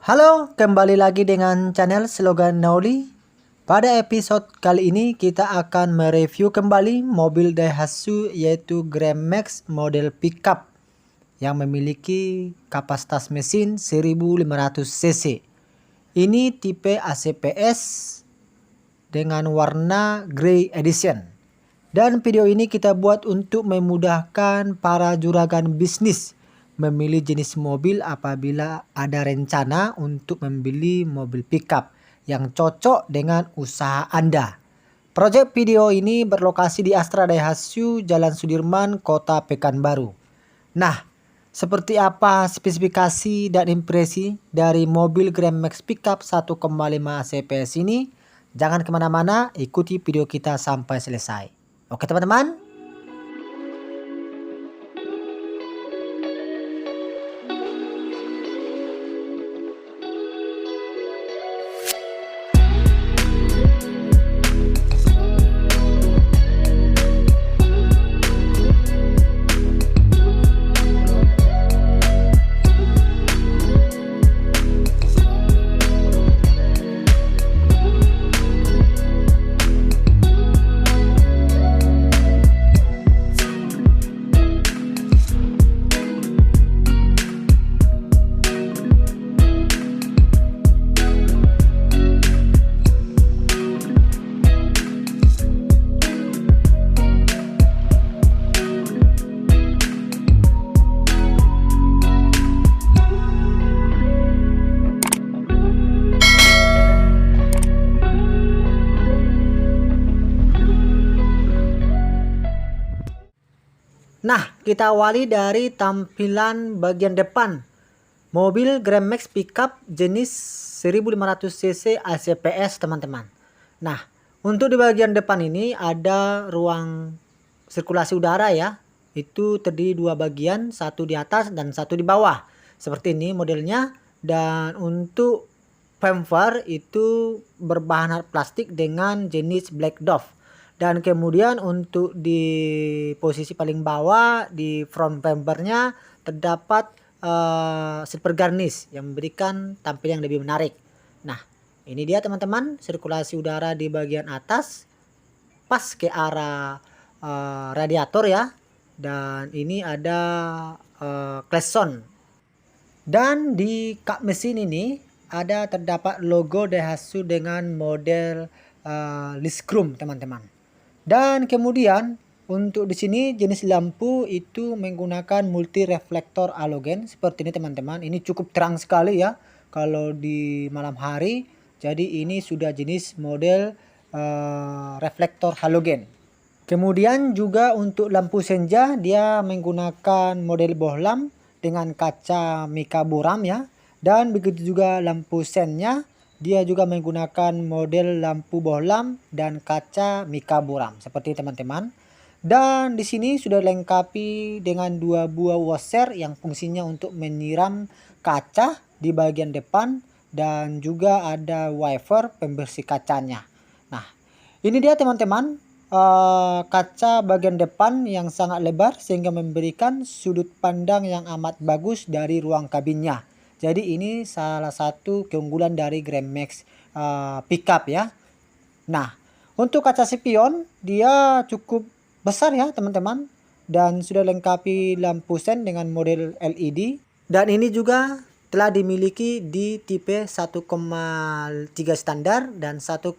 Halo, kembali lagi dengan channel Slogan Nauli. Pada episode kali ini kita akan mereview kembali mobil Daihatsu yaitu Grand Max model pickup yang memiliki kapasitas mesin 1500 cc. Ini tipe ACPS dengan warna Grey Edition. Dan video ini kita buat untuk memudahkan para juragan bisnis memilih jenis mobil apabila ada rencana untuk membeli mobil pickup yang cocok dengan usaha Anda. Proyek video ini berlokasi di Astra Daihatsu, Jalan Sudirman, Kota Pekanbaru. Nah, seperti apa spesifikasi dan impresi dari mobil Grand Max Pickup 1,5 CPS ini? Jangan kemana-mana, ikuti video kita sampai selesai. Oke teman-teman. Nah, kita awali dari tampilan bagian depan mobil Grand Max Pickup jenis 1500 cc ACPS teman-teman. Nah, untuk di bagian depan ini ada ruang sirkulasi udara ya. Itu terdiri dua bagian, satu di atas dan satu di bawah. Seperti ini modelnya. Dan untuk bumper itu berbahan plastik dengan jenis Black Dove. Dan kemudian untuk di posisi paling bawah di front bumpernya terdapat silver garnish yang memberikan tampilan yang lebih menarik. Nah, ini dia teman-teman sirkulasi udara di bagian atas pas ke arah radiator ya. Dan ini ada klakson. Dan di kap mesin ini ada terdapat logo Daihatsu dengan model list chrome teman-teman. Dan kemudian untuk di sini jenis lampu itu menggunakan multi reflektor halogen seperti ini teman-teman. Ini cukup terang sekali ya kalau di malam hari. Jadi ini sudah jenis model reflektor halogen. Kemudian juga untuk lampu senja dia menggunakan model bohlam dengan kaca mica buram ya. Dan begitu juga lampu sennya. Dia juga menggunakan model lampu bohlam dan kaca mica buram seperti teman-teman. Dan di sini sudah dilengkapi dengan dua buah washer yang fungsinya untuk menyiram kaca di bagian depan dan juga ada wiper pembersih kacanya. Nah, ini dia teman-teman kaca bagian depan yang sangat lebar sehingga memberikan sudut pandang yang amat bagus dari ruang kabinnya. Jadi ini salah satu keunggulan dari Grand Max Pickup ya. Nah, untuk kaca spion dia cukup besar ya teman-teman. Dan sudah lengkapi lampu sen dengan model LED. Dan ini juga telah dimiliki di tipe 1,3 standar dan 1,5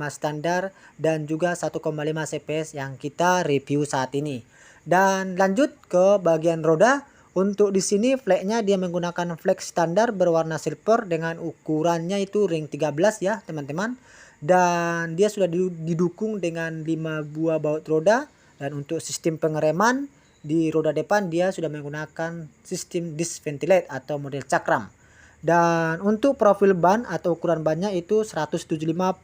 standar. Dan juga 1,5 CPS yang kita review saat ini. Dan lanjut ke bagian roda. Untuk di sini flagnya dia menggunakan flag standar berwarna silver dengan ukurannya itu ring 13 ya teman-teman. Dan dia sudah didukung dengan 5 buah baut roda. Dan untuk sistem pengereman di roda depan dia sudah menggunakan sistem disc ventilate atau model cakram. Dan untuk profil ban atau ukuran bannya itu 175/55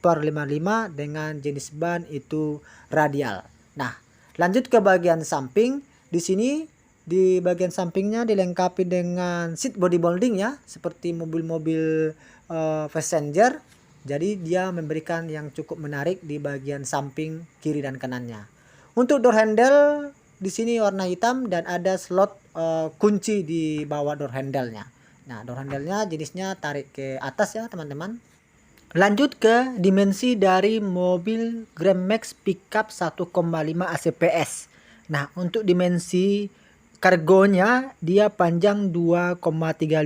dengan jenis ban itu radial. Nah, lanjut ke bagian samping. Di sini di bagian sampingnya dilengkapi dengan seat body molding ya, seperti mobil-mobil passenger. Jadi dia memberikan yang cukup menarik di bagian samping kiri dan kanannya. Untuk door handle di sini warna hitam dan ada slot kunci di bawah door handle-nya. Nah, door handle-nya jenisnya tarik ke atas ya teman-teman. Lanjut ke dimensi dari mobil Grand Max Pickup 1,5 ACPS. Nah, untuk dimensi kargonya dia panjang 2,35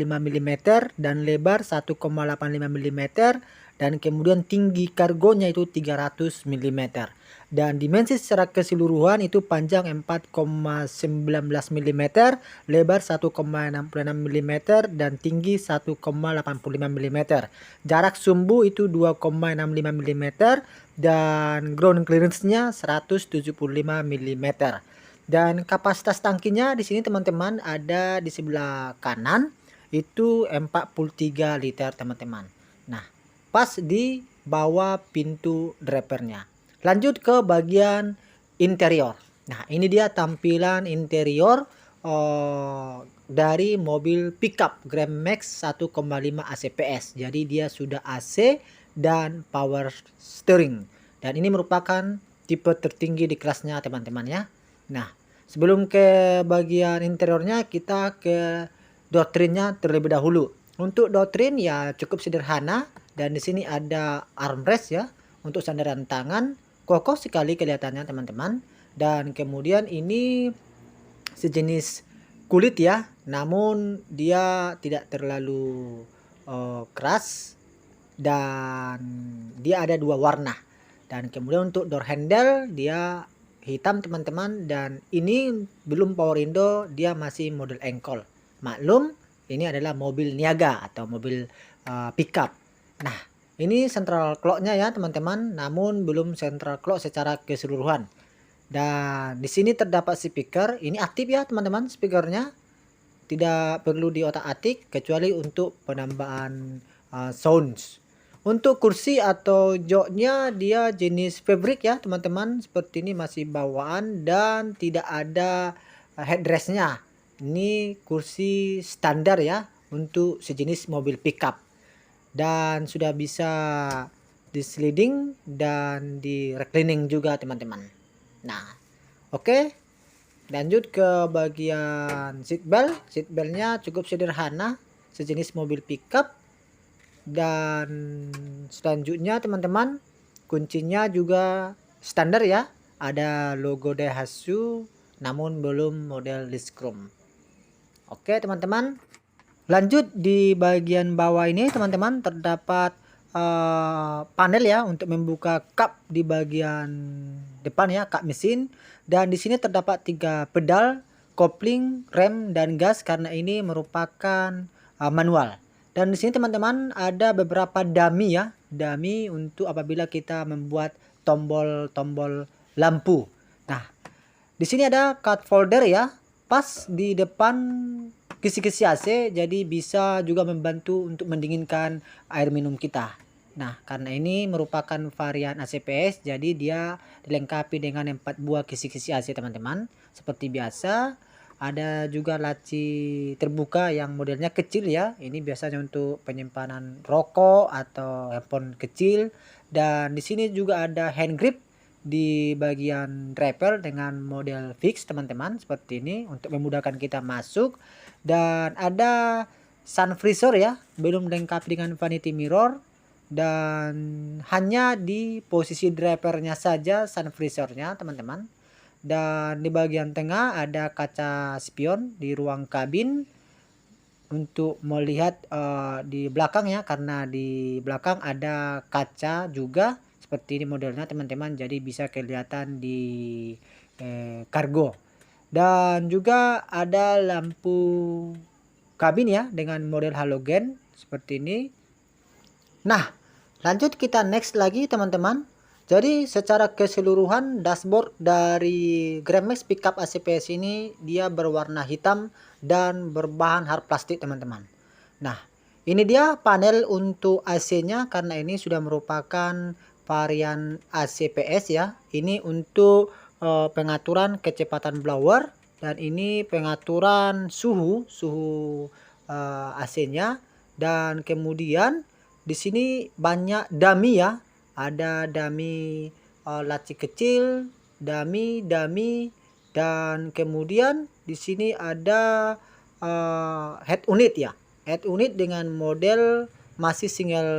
mm dan lebar 1,85 mm dan kemudian tinggi kargonya itu 300 mm. Dan dimensi secara keseluruhan itu panjang 4,19 mm, lebar 1,66 mm dan tinggi 1,85 mm. Jarak sumbu itu 2,65 mm dan ground clearance-nya 175 mm. Dan kapasitas tangkinya di sini teman-teman ada di sebelah kanan itu 43 liter teman-teman. Nah, pas di bawah pintu drivernya. Lanjut ke bagian interior. Nah, ini dia tampilan interior dari mobil pickup Grand Max 1,5 ACPS. Jadi dia sudah AC dan power steering. Dan ini merupakan tipe tertinggi di kelasnya teman-teman ya. Nah, sebelum ke bagian interiornya kita ke doktrinnya terlebih dahulu. Untuk doktrin ya cukup sederhana dan di sini ada armrest ya untuk sandaran tangan. Kokoh sekali kelihatannya teman-teman. Dan kemudian ini sejenis kulit ya, namun dia tidak terlalu keras dan dia ada dua warna. Dan kemudian untuk door handle dia hitam teman-teman, dan ini belum power window, dia masih model engkol. Maklum ini adalah mobil niaga atau mobil pickup. Nah, ini central clock-nya ya teman-teman, namun belum central clock secara keseluruhan. Dan di sini terdapat speaker, ini aktif ya teman-teman speakernya. Tidak perlu diotak-atik kecuali untuk penambahan sounds. Untuk kursi atau joknya dia jenis fabric ya teman-teman, seperti ini masih bawaan dan tidak ada headrestnya. Ini kursi standar ya untuk sejenis mobil pickup. Dan sudah bisa di sliding dan di reclining juga teman-teman. Nah, oke. Lanjut ke bagian seatbelt. Seatbeltnya cukup sederhana, sejenis mobil pickup. Dan selanjutnya teman-teman, kuncinya juga standar ya. Ada logo Daihatsu, namun belum model disc chrome. Oke teman-teman. Lanjut di bagian bawah ini teman-teman terdapat panel ya untuk membuka kap di bagian depan ya, kap mesin. Dan di sini terdapat 3 pedal, kopling, rem dan gas karena ini merupakan manual. Dan di sini teman-teman ada beberapa dummy ya, dummy untuk apabila kita membuat tombol-tombol lampu. Nah, di sini ada cup holder ya, pas di depan kisi-kisi AC, jadi bisa juga membantu untuk mendinginkan air minum kita. Nah, karena ini merupakan varian ACPS, jadi dia dilengkapi dengan 4 buah kisi-kisi AC teman-teman. Seperti biasa, ada juga laci terbuka yang modelnya kecil ya. Ini biasanya untuk penyimpanan rokok atau handphone kecil. Dan di sini juga ada hand grip di bagian driver dengan model fix teman-teman, seperti ini untuk memudahkan kita masuk. Dan ada sun visor ya, belum dilengkapi dengan vanity mirror, dan hanya di posisi drivernya saja sun visornya teman-teman. Dan di bagian tengah ada kaca spion di ruang kabin untuk melihat di belakang ya, karena di belakang ada kaca juga seperti ini modelnya teman-teman, jadi bisa kelihatan di kargo. Dan juga ada lampu kabin ya dengan model halogen seperti ini. Nah, lanjut kita next lagi teman-teman. Jadi secara keseluruhan dashboard dari Grand Max Pickup ACPS ini dia berwarna hitam dan berbahan hard plastik teman-teman. Nah, ini dia panel untuk AC-nya karena ini sudah merupakan varian ACPS ya. Ini untuk pengaturan kecepatan blower, dan ini pengaturan suhu AC-nya. Dan kemudian di sini banyak dummy ya. Ada dummy laci kecil, dummy, dan kemudian di sini ada head unit ya. head unit dengan model masih single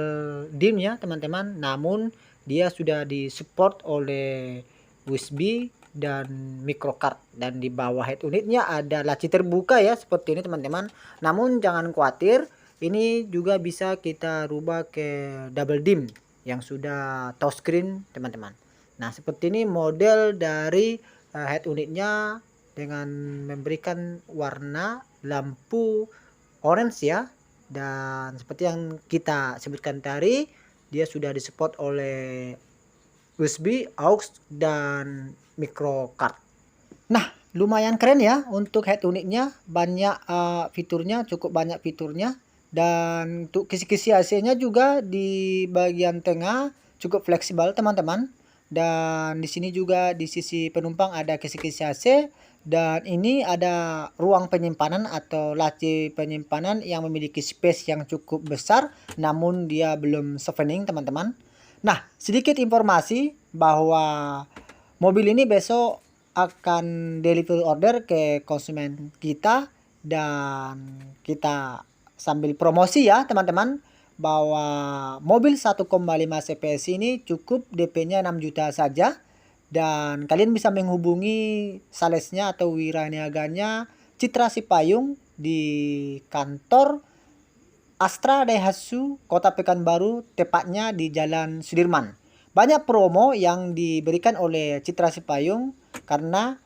DIMM ya teman-teman, namun dia sudah disupport oleh USB dan microcard, dan di bawah head unitnya ada laci terbuka ya seperti ini teman-teman. Namun jangan khawatir, ini juga bisa kita rubah ke double DIMM yang sudah touchscreen teman-teman. Nah seperti ini model dari head unitnya dengan memberikan warna lampu orange ya, dan seperti yang kita sebutkan tadi, dia sudah disupport oleh USB, aux, dan microcard. Nah lumayan keren ya untuk head unitnya, banyak fiturnya, cukup banyak fiturnya. Dan untuk kisi-kisi AC-nya juga di bagian tengah cukup fleksibel teman-teman. Dan di sini juga di sisi penumpang ada kisi-kisi AC, dan ini ada ruang penyimpanan atau laci penyimpanan yang memiliki space yang cukup besar, namun dia belum chevening teman-teman. Nah sedikit informasi bahwa mobil ini besok akan delivery order ke konsumen kita, dan kita sambil promosi ya teman-teman, bahwa mobil 1,5 CPS ini cukup DP-nya 6 juta saja, dan kalian bisa menghubungi salesnya atau wiraniaganya Citra Sipayung di kantor Astra Daihatsu Kota Pekanbaru, tepatnya di Jalan Sudirman. Banyak promo yang diberikan oleh Citra Sipayung karena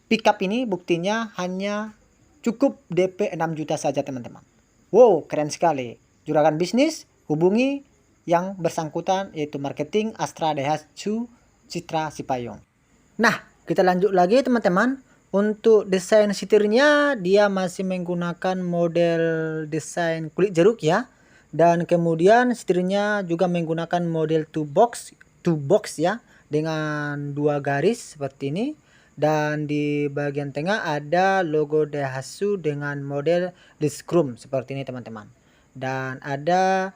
pickup ini buktinya hanya cukup DP 6 juta saja teman-teman. Wow, keren sekali. Juragan bisnis, hubungi yang bersangkutan yaitu marketing Astra Daihatsu Citra Sipayung. Nah, kita lanjut lagi teman-teman. Untuk desain setirnya dia masih menggunakan model desain kulit jeruk ya. Dan kemudian setirnya juga menggunakan model two box ya, dengan 2 garis seperti ini. Dan di bagian tengah ada logo Daihatsu dengan model disc chrome seperti ini teman-teman. Dan ada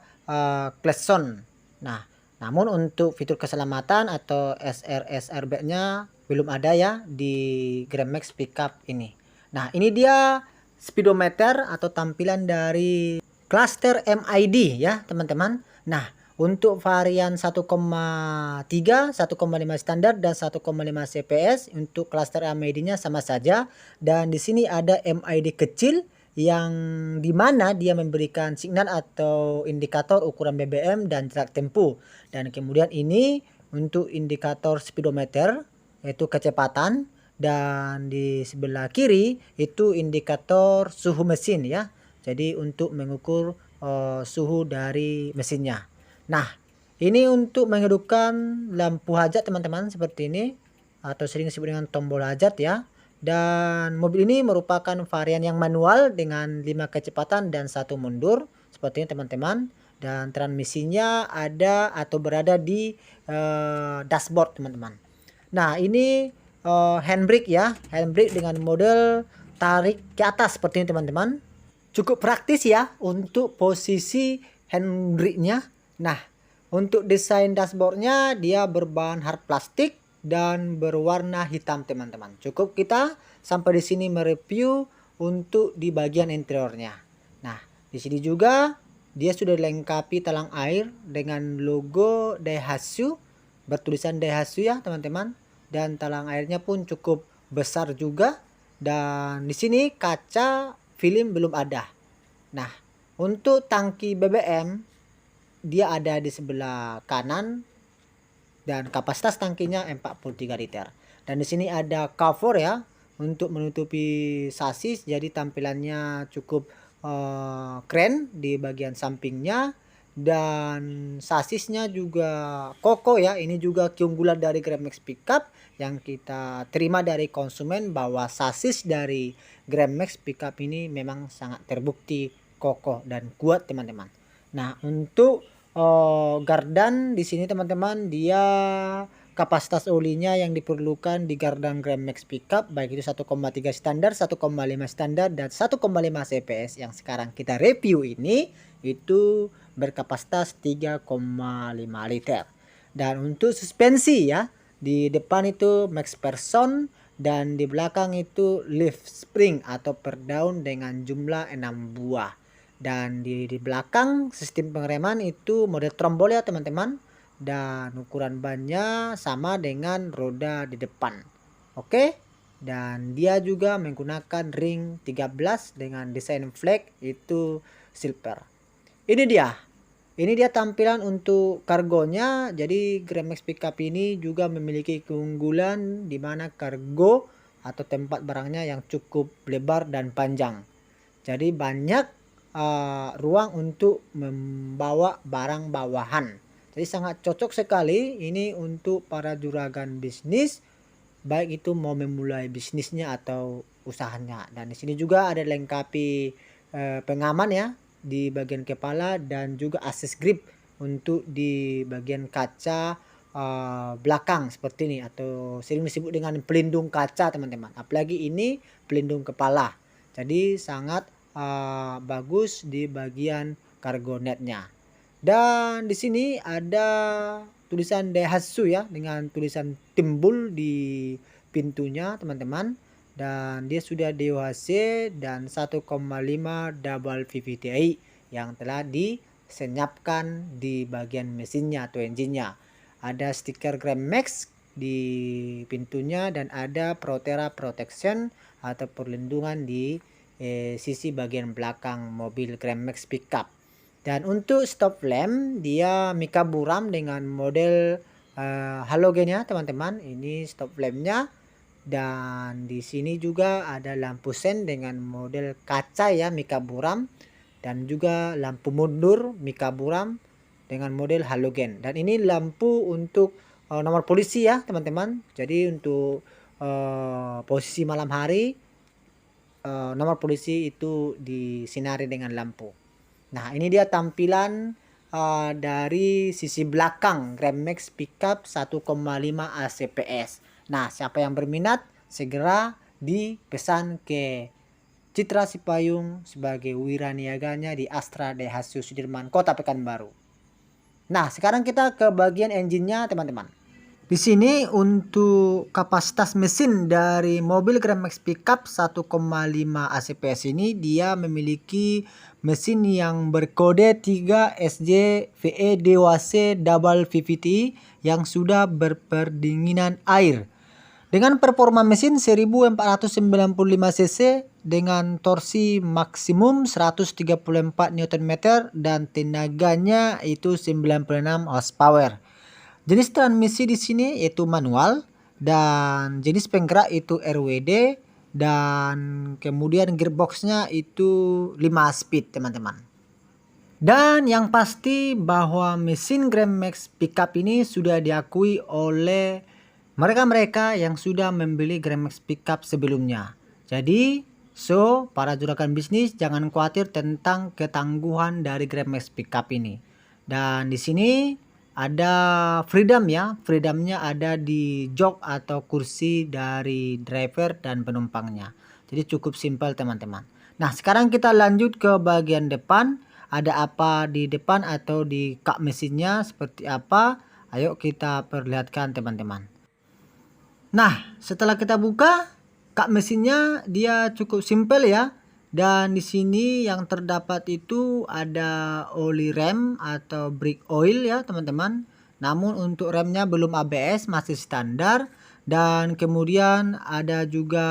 klakson. Nah, namun untuk fitur keselamatan atau SRS airbag-nya belum ada ya di Grand Max pickup ini. Nah, ini dia speedometer atau tampilan dari cluster MID ya teman-teman. Nah, untuk varian 1,3, 1,5 standar dan 1,5 CPS, untuk cluster MID-nya sama saja. Dan di sini ada MID kecil yang dimana dia memberikan signal atau indikator ukuran BBM dan jarak tempuh. Dan kemudian ini untuk indikator speedometer yaitu kecepatan, dan di sebelah kiri itu indikator suhu mesin ya. Jadi untuk mengukur suhu dari mesinnya. Nah, ini untuk menghidupkan lampu hajat teman-teman seperti ini, atau sering disebut dengan tombol hajat ya. Dan mobil ini merupakan varian yang manual dengan 5 kecepatan dan 1 mundur seperti ini teman-teman. Dan transmisinya ada atau berada di dashboard teman-teman. Nah, ini handbrake ya, handbrake dengan model tarik ke atas seperti ini teman-teman. Cukup praktis ya untuk posisi handbrake-nya. Nah, untuk desain dashboardnya dia berbahan hard plastik dan berwarna hitam teman-teman. Cukup kita sampai di sini mereview untuk di bagian interiornya. Nah, di sini juga dia sudah dilengkapi talang air dengan logo Daihatsu, bertulisan Daihatsu ya teman-teman. Dan talang airnya pun cukup besar juga. Dan di sini kaca film belum ada. Nah, untuk tangki BBM dia ada di sebelah kanan dan kapasitas tangkinya 43 liter. Dan di sini ada cover ya untuk menutupi sasis, jadi tampilannya cukup keren di bagian sampingnya. Dan sasisnya juga kokoh ya. Ini juga keunggulan dari Grand Max Pickup yang kita terima dari konsumen, bahwa sasis dari Grand Max Pickup ini memang sangat terbukti kokoh dan kuat teman-teman. Nah, untuk gardan di sini teman-teman, dia kapasitas olinya yang diperlukan di gardan Grand Max Pickup baik itu 1,3 standar, 1,5 standar dan 1,5 CPS yang sekarang kita review ini itu berkapasitas 3,5 liter. Dan untuk suspensi ya, di depan itu MaxPherson dan di belakang itu leaf spring atau per daun dengan jumlah 6 buah. Dan di belakang sistem pengereman itu model trombol ya teman-teman. Dan ukuran bannya sama dengan roda di depan. Oke. Dan dia juga menggunakan ring 13 dengan desain flag itu silver. Ini dia. Ini dia tampilan untuk kargonya. Jadi Grand Max Pickup ini juga memiliki keunggulan di mana kargo atau tempat barangnya yang cukup lebar dan panjang. Jadi banyak ruang untuk membawa barang bawahan. Jadi sangat cocok sekali ini untuk para juragan bisnis, baik itu mau memulai bisnisnya atau usahanya. Dan di sini juga ada lengkapi pengaman ya di bagian kepala dan juga assist grip untuk di bagian kaca belakang seperti ini, atau sering disebut dengan pelindung kaca teman-teman. Apalagi ini pelindung kepala. Jadi sangat bagus di bagian cargo netnya. Dan di sini ada tulisan Daihatsu ya dengan tulisan timbul di pintunya teman-teman. Dan dia sudah DOHC dan 1,5 double VVT-i yang telah disenyapkan di bagian mesinnya atau engine-nya. Ada stiker Grand Max di pintunya dan ada Proterra Protection atau perlindungan di sisi bagian belakang mobil Grand Max Pickup. Dan untuk stop lamp dia Mica Buram dengan model halogen ya teman-teman. Ini stop lampnya. Dan di sini juga ada lampu sen dengan model kaca ya Mica Buram, dan juga lampu mundur Mica Buram dengan model halogen. Dan ini lampu untuk nomor polisi ya teman-teman. Jadi untuk posisi malam hari nomor polisi itu disinari dengan lampu. Nah ini dia tampilan dari sisi belakang Grand Max Pickup 1,5 ACPS. Nah, siapa yang berminat segera dipesan ke Citra Sipayung sebagai wiraniaganya di Astra Daihatsu Sudirman, Kota Pekanbaru. Nah, sekarang kita ke bagian engine-nya, teman-teman. Di sini untuk kapasitas mesin dari mobil Grand Max Pickup 1,5 ACPS ini dia memiliki mesin yang berkode 3SJ-VE DOHC Double VVT yang sudah berperdinginan air. Dengan performa mesin 1495 cc dengan torsi maksimum 134 Nm dan tenaganya itu 96 horsepower. Jenis transmisi di sini yaitu manual dan jenis penggerak itu RWD, dan kemudian gearboxnya itu 5 speed teman-teman. Dan yang pasti bahwa mesin Grand Max Pickup ini sudah diakui oleh mereka-mereka yang sudah membeli Grand Max Pickup sebelumnya. Jadi, para juragan bisnis jangan khawatir tentang ketangguhan dari Grand Max Pickup ini. Dan di sini ada freedom ya. Freedomnya ada di jok atau kursi dari driver dan penumpangnya. Jadi cukup simpel teman-teman. Nah, sekarang kita lanjut ke bagian depan. Ada apa di depan atau di kap mesinnya seperti apa? Ayo kita perlihatkan teman-teman. Nah, setelah kita buka kap mesinnya, dia cukup simpel ya. Dan di sini yang terdapat itu ada oli rem atau brake oil ya teman-teman. Namun untuk remnya belum ABS, masih standar. Dan kemudian ada juga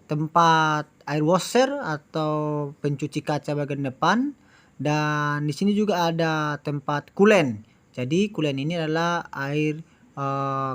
tempat air washer atau pencuci kaca bagian depan. Dan di sini juga ada tempat coolant. Jadi coolant ini adalah air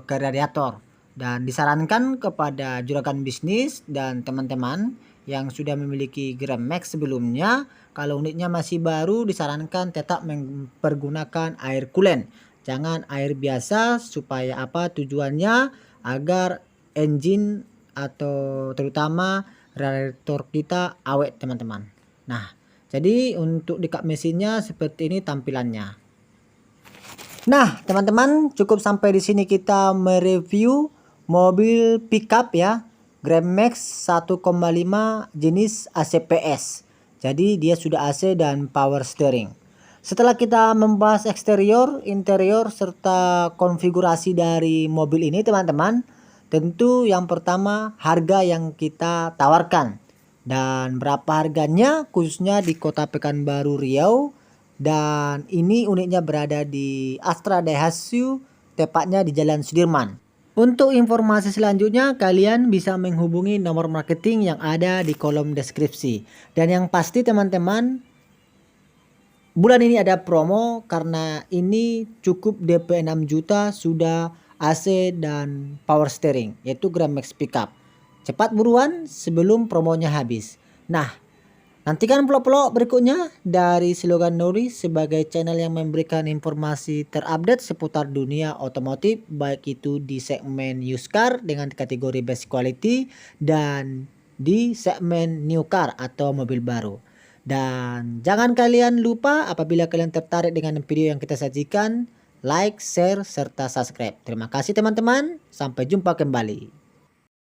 ke radiator. Dan disarankan kepada juragan bisnis dan teman-teman yang sudah memiliki Grand Max sebelumnya, kalau unitnya masih baru disarankan tetap mempergunakan air coolant. Jangan air biasa, supaya apa tujuannya? Agar engine atau terutama radiator kita awet teman-teman. Nah, jadi untuk di kap mesinnya seperti ini tampilannya. Nah, teman-teman, cukup sampai di sini kita mereview mobil pickup ya, Grand Max 1,5 jenis ACPS. Jadi dia sudah AC dan power steering. Setelah kita membahas eksterior, interior, serta konfigurasi dari mobil ini teman-teman, tentu yang pertama harga yang kita tawarkan. Dan berapa harganya khususnya di Kota Pekanbaru Riau. Dan ini unitnya berada di Astra Daihatsu, tepatnya di Jalan Sudirman. Untuk informasi selanjutnya kalian bisa menghubungi nomor marketing yang ada di kolom deskripsi. Dan yang pasti teman-teman, bulan ini ada promo karena ini cukup DP 6 juta sudah AC dan power steering, yaitu Grand Max Pickup. Cepat buruan sebelum promonya habis. Nah, nantikan vlog-vlog berikutnya dari Slogan Nuri sebagai channel yang memberikan informasi terupdate seputar dunia otomotif, baik itu di segmen used car dengan kategori best quality dan di segmen new car atau mobil baru. Dan jangan kalian lupa apabila kalian tertarik dengan video yang kita sajikan, like, share, serta subscribe. Terima kasih teman-teman, sampai jumpa kembali.